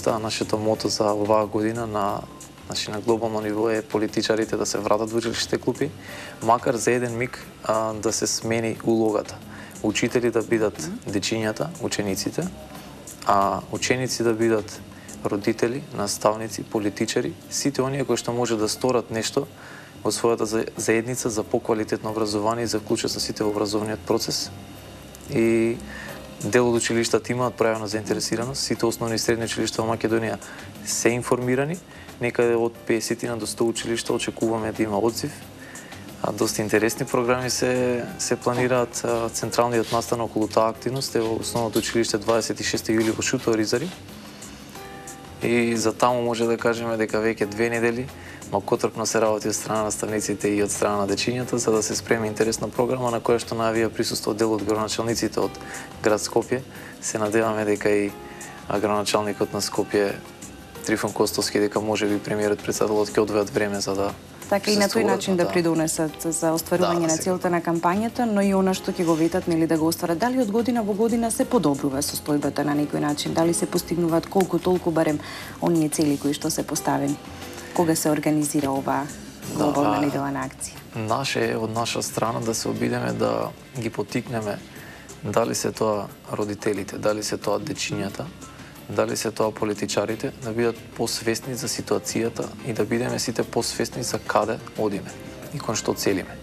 активноста, нашето мото за оваа година на глобално ниво е политичарите да се вратат во училишните клупи, макар за еден миг да се смени улогата. Учители да бидат дечињата, учениците, а ученици да бидат родители, наставници, политичари, сите оние кои што може да сторат нешто во својата заедница за поквалитетно образование и за вклучат со сите во образовниот процес. И дел од училиштата имаат пројавена заинтересираност, сите основни и средни училишта во Македонија се информирани, некаде од 50 до 100 училишта очекуваме да има одзив. Доста интересни програми се планираат. Централниот настан околу таа активност е во основното училиште 26 јули во Шуто Оризари. И за таму може да кажеме дека веќе 2 недели макотрпно се работи од страна на наставниците и од страна на дечињата за да се спреми интересна програма на која што најавија присуство дел од градоначалниците од град Скопје. Се надеваме дека и градоначалникот на Скопје Трифон Костовски дека можеби премиерот председателот ќе одвојат време за да така и на тој начин да придонесат за остварување на целта на кампањата, но и она што ќе го ветат нели да го остварат. Дали од година во година се подобрува состојбата на некој начин? Дали се постигнуваат колку толку барем оние цели кои што се поставени? Кога се организира оваа глобална недела на акција? Наше од наша страна да се обидеме да ги поттикнеме, дали се тоа родителите, дали се тоа дечињата, дали се тоа политичарите, да бидат посвесни за ситуацијата и да бидеме сите посвесни за каде одиме и кон што целиме.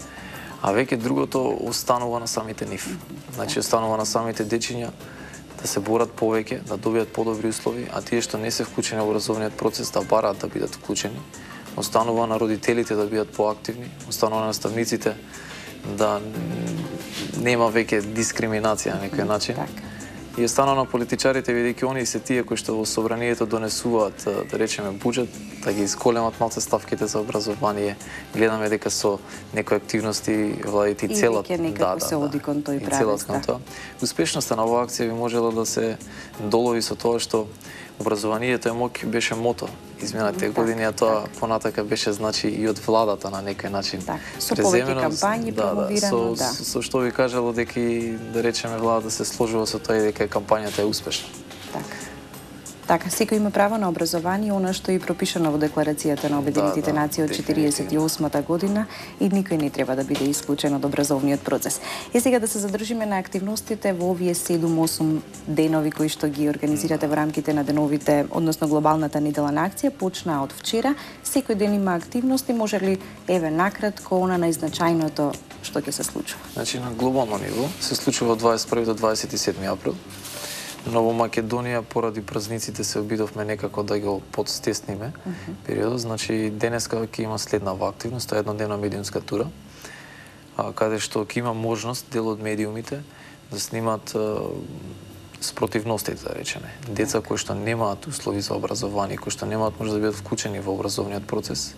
А веќе другото останува на самите нив. Значи останува на самите дечиња да се борат повеќе, да добијат подобри услови, а тие што не се вклучени во образовниот процес да бараат да бидат вклучени. Останува на родителите да бидат поактивни, останува на наставниците да нема веќе дискриминација на некој начин. И останува на политичарите, бидејќи они се тие кои што во собранието донесуваат, да речеме, буџет, да ги исколемат малце ставките за образование. Гледаме дека со некои активности владите и целат се оди кон тој правец. Успешноста на оваа акција би можела да се долови со тоа што образованието е моќ беше мото изминатите години, а тоа понатака беше значи и од владата на некој начин. Со повеќе кампањи промовирано, со што ви кажало дека и да речеме владата се сложува со тоа и дека кампањата е успешна. Така, секој има право на образование, она што е пропишано во Декларацијата на Обединетите нации од 48-та година и никој не треба да биде исклучен од образовниот процес. И сега да се задржиме на активностите во овие 7-8 денови кои што ги организирате во рамките на деновите, односно глобалната недела на акција, почнаа од вчера. Секој ден има активности, може ли еве накратко она најзначајното што ќе се случува? Значи на глобално ниво се случува од 21 до 27 април. Но во Македонија поради празниците се обидовме некако да го подстесниме периодот. Значи денеска ќе има следнава активност, тоа е еднодневна медиумска тура, каде што ќе има можност дел од медиумите да снимат спротивностите, да речеме. Деца кои што немаат услови за образование, кои што немаат може да бидат вклучени во образовниот процес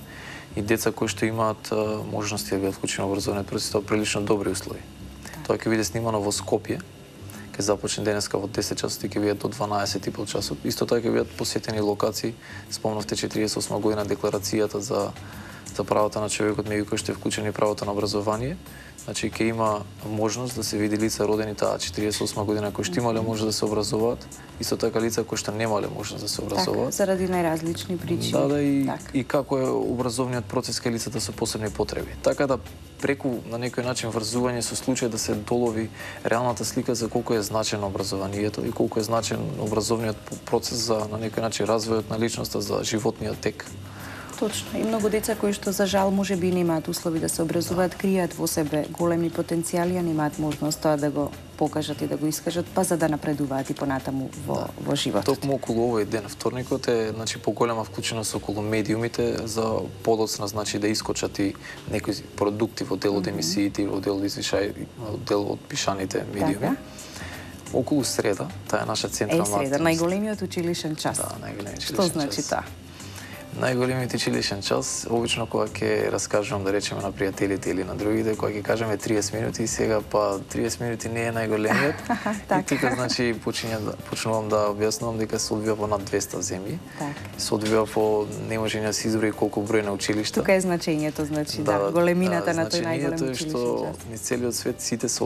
и деца кои што имаат можности да бидат вклучени во образовниот процес, тоа прилично добри услови. Тоа ќе биде снимано во Скопје. Ќе започне денеска во 10 часот и ќе бидат до 12,5 часот. Исто така ќе бидат посетени локации. Спомнавте 48 година декларацијата за правата на човекот, меѓу кои што е вклучени правото на образование. Значи ќе има можност да се види лица родени таа 48 година кои што имале можност да се образуваат, исто така лица кои што немале можност да се образуваат. Заради најразлични причини. И како е образовниот процес кај лицата со посебни потреби. Така да преку на некој начин врзување со случај да се долови реалната слика за колку е значено образованието и колку е значен образовниот процес за на некој начин развојот на личноста, за животниот тек. Точно. И многу деца кои што за жал можеби немаат услови да се образуваат, кријат во себе големи потенцијали, а немаат можност тоа да го покажат и да го искажат, па за да напредуваат и понатаму во животот. Токму околу овој ден, вторникот е поголема вклученост околу медиумите за подоцна, да искочат и некои продукти во дел од емисиите, во дел од пишаните медиуми. Околу среда, таа е наша централна активност. Среда, најголемиот училишен час. Најголемиот училишен час. Што значи таа? Најголемиот училишен час, обично кога ќе раскажувам, да речеме, на пријателите или на другите, кога ќе кажеме 30 минути, сега па 30 минути не е најголемиот. И тука, почнувам да објаснувам дека се одвива во над 200 земји. Се одвива по, не може да се изброи колку број на училишта. Тука е значењето, големината на тој најголем училишен час. Значењето е што низ целиот свет сите се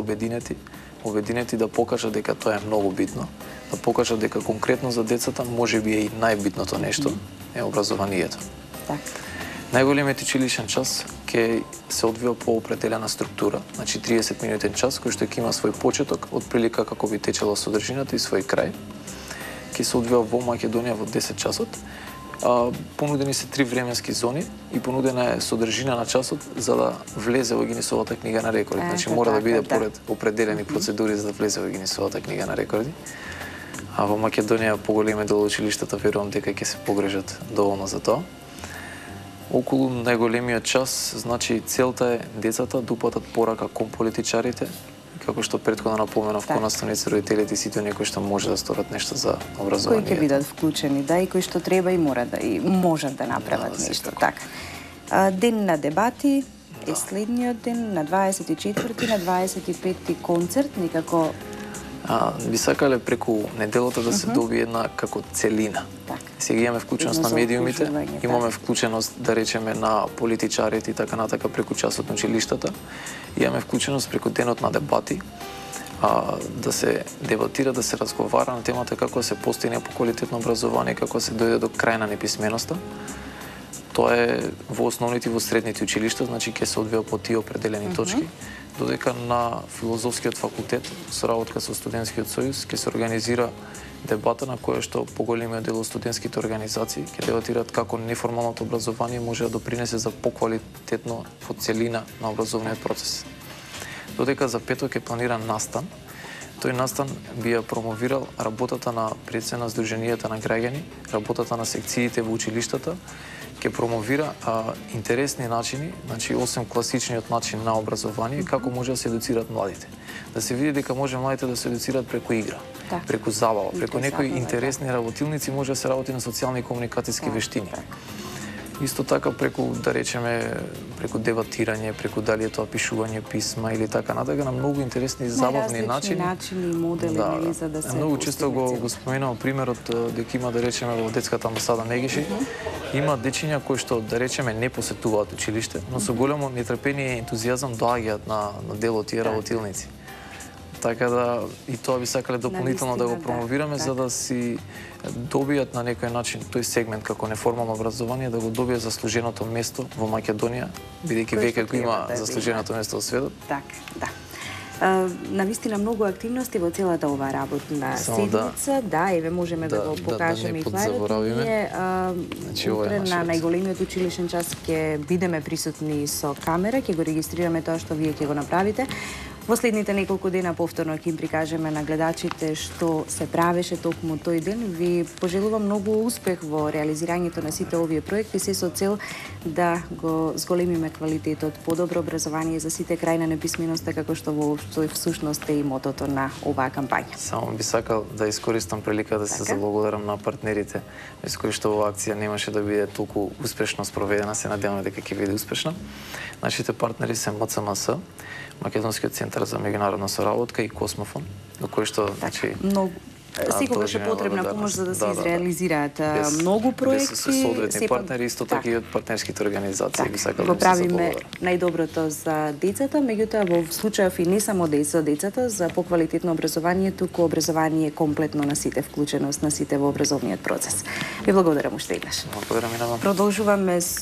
обединети да покажат дека тоа е многу битно. да покажат дека конкретно за децата можеби е и најбитното нешто е образованието. Так. Најголемиот училишен час ќе се одвива по определена структура, значи 30 минутен час кој што ќе има свој почеток, отприлика како би течела содржината и свој крај. Ќе се одвива во Македонија во 10 часот. Понудени се 3 временски зони и понудена е содржина на часот за да влезе во Гинисовата книга на рекорди. Значи мора да биде поред определени процедури за да влезе во Гинисовата книга на рекорди. А во Македонија поголеми дел училиштата верувам дека ќе се погрежат доволно за тоа. Околу најголемиот час, значи целта е децата да упатат порака кон политичарите, како што претходно напоменав, кон наставници, родителите и сите оние кои што може да сторат нешто за образование. Кои ќе бидат вклучени, да, и кои што треба и мора да и можат да направат нешто. Така. Ден на дебати е следниот ден, на 24-ти, на 25-ти концерт, некако би сакале преку неделата да се добие една како целина. Сега имаме вклученост на медиумите, имаме вклученост, да речеме, на политичарите и така натака преку часот на училиштата. Имаме вклученост преку денот на дебати, да се дебатира, да се разговара на темата како се постигне по квалитетно образование, како се дојде до крај на неписменоста. Тоа е во основните и во средните училишта, значи ќе се одвива по тие определени точки. Додека на филозофскиот факултет со работка со студентскиот сојуз ќе се организира дебата на која што поголемиот дел од студентските организации ќе дебатираат како неформалното образование може да допринесе за поквалитетно по целина на образовниот процес. Додека за петок е планиран настан, тој настан би ја промовирал работата на председателот на Сдруженијата на граѓани, работата на секциите во училиштата, ќе промовира интересни начини, значи освен класичниот начин на образование, како може да се едуцираат младите. Да се види дека може младите да се едуцираат преку игра, преку забава, преку некои интересни работилници, може да се работи на социјални и комуникацијски вештини. Исто така преку, да речеме, преку дебатирање, преку дали е тоа пишување писма или така натака, на многу интересни забавни начини. Начини и модели, за да се многу често го споменувам примерот дека има, да речеме, во детската амбасада Негиши, има дечиња кои што, да речеме, не посетуваат училиште, но со големо нетрпение и ентузијазам доаѓаат на дел од тие работилници. Така да и тоа би сакале дополнително да го промовираме за да си добијат на некој начин тој сегмент како неформално образование, да го добијат заслуженото место во Македонија, бидејќи веќе го има заслуженото место во светот. Така, да. Навистина многу активности во целата оваа работна седмица. Да, еве можеме да го покажеме и флајерот. Ние утре на најголемиот училишен час ќе бидеме присутни со камера, ќе го регистрираме тоа што вие ќе го направите. Во следните неколку дена повторно ќе им прикажеме на гледачите што се правеше токму тој ден. Ви пожелувам многу успех во реализирањето на сите овие проекти, се со цел да го зголемиме квалитетот, подобро образование за сите крај на неписменоста, како што воопшто всушност е и мотото на оваа кампања. Само би сакал да искористам прилика да се заблагодарам на партнерите, без кои што оваа акција немаше да биде толку успешно спроведена, се надеваме дека ќе биде успешна. Нашите партнери се МЦМС, Македонскиот центар за меѓународна соработка и Космофон, до кој што, значи, секогаш е потребна помош за да се изреализираат многу проекти. Се соодветни партнери, исто така и од партнерските организации. Го правиме најдоброто за децата, меѓутоа во случајов и не само децата, за поквалитетно образование, туку образование комплетно на сите, вклученост на сите во образовниот процес. Ви благодарам уште еднаш. Благодарам и на вам. Продолжуваме со